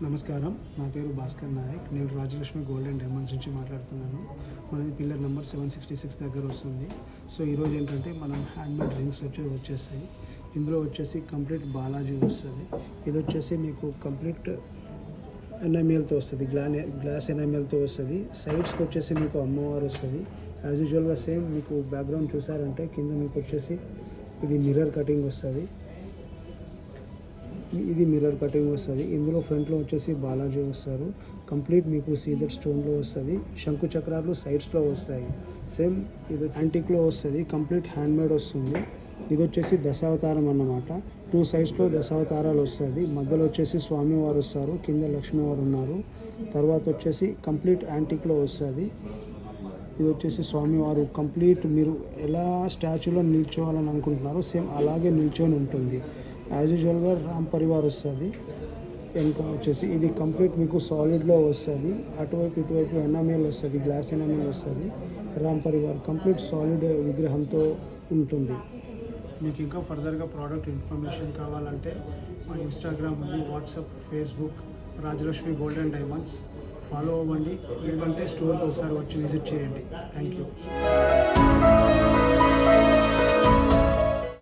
నమస్కారం, నా పేరు భాస్కర్ నాయక్. నేను రాజలక్ష్మి గోల్డ్ అండ్ డైమండ్స్ నుంచి మాట్లాడుతున్నాను. మనది పిల్లర్ నెంబర్ 766 దగ్గర వస్తుంది. సో ఈరోజు ఏంటంటే మనం హ్యాండ్మేడ్ రింగ్స్ వచ్చేస్తాయి. ఇందులో వచ్చేసి కంప్లీట్ బాలాజీ వస్తుంది. ఇది వచ్చేసి మీకు కంప్లీట్ ఎనామిల్తో వస్తుంది, గ్లాస్ ఎనామిల్తో వస్తుంది. సైడ్స్కి వచ్చేసి మీకు అమ్మవారు వస్తుంది. యాజ్ యూజువల్గా సేమ్ మీకు బ్యాక్గ్రౌండ్ చూసారంటే కింద మీకు వచ్చేసి ఇది మిర్రర్ కటింగ్ వస్తుంది. ఇది మిర్రర్ కటింగ్ వస్తుంది. ఇందులో ఫ్రంట్లో వచ్చేసి బాలాజీ వస్తారు. కంప్లీట్ మీకు సీజర్ స్టోన్లో వస్తుంది. శంకు చక్రాలు సైడ్స్లో వస్తాయి. సేమ్ ఇది యాంటిక్లో వస్తుంది. కంప్లీట్ హ్యాండ్మేడ్ వస్తుంది. ఇది వచ్చేసి దశావతారం అన్నమాట. 2 సైడ్స్లో దశావతారాలు వస్తుంది. మధ్యలో వచ్చేసి స్వామివారు వస్తారు, కింద లక్ష్మీవారు ఉన్నారు. తర్వాత వచ్చేసి కంప్లీట్ యాంటిక్లో వస్తుంది. ఇది వచ్చేసి స్వామివారు కంప్లీట్ మీరు ఎలా స్టాచ్యూలో నిల్చోవాలని అనుకుంటున్నారో సేమ్ అలాగే నిల్చొని ఉంటుంది. యాజ్ యూజువల్గా రామ్ పరివార్ వస్తుంది. ఇంకా వచ్చేసి ఇది కంప్లీట్ మీకు సాలిడ్లో వస్తుంది. అటువైపు ఇటువైపు ఎనామిల్ వస్తుంది, గ్లాస్ ఎనామిల్ వస్తుంది. రామ్ పరివార్ కంప్లీట్ సాలిడ్ విగ్రహంతో ఉంటుంది. మీకు ఇంకా ఫర్దర్గా ప్రోడక్ట్ ఇన్ఫర్మేషన్ కావాలంటే మా ఇన్స్టాగ్రామ్ ఉంది, WhatsApp, Facebook Rajalakshmi gold and diamonds follow అవ్వండి. లేదంటే స్టోర్కి ఒకసారి వచ్చి విజిట్ చేయండి. Thank you.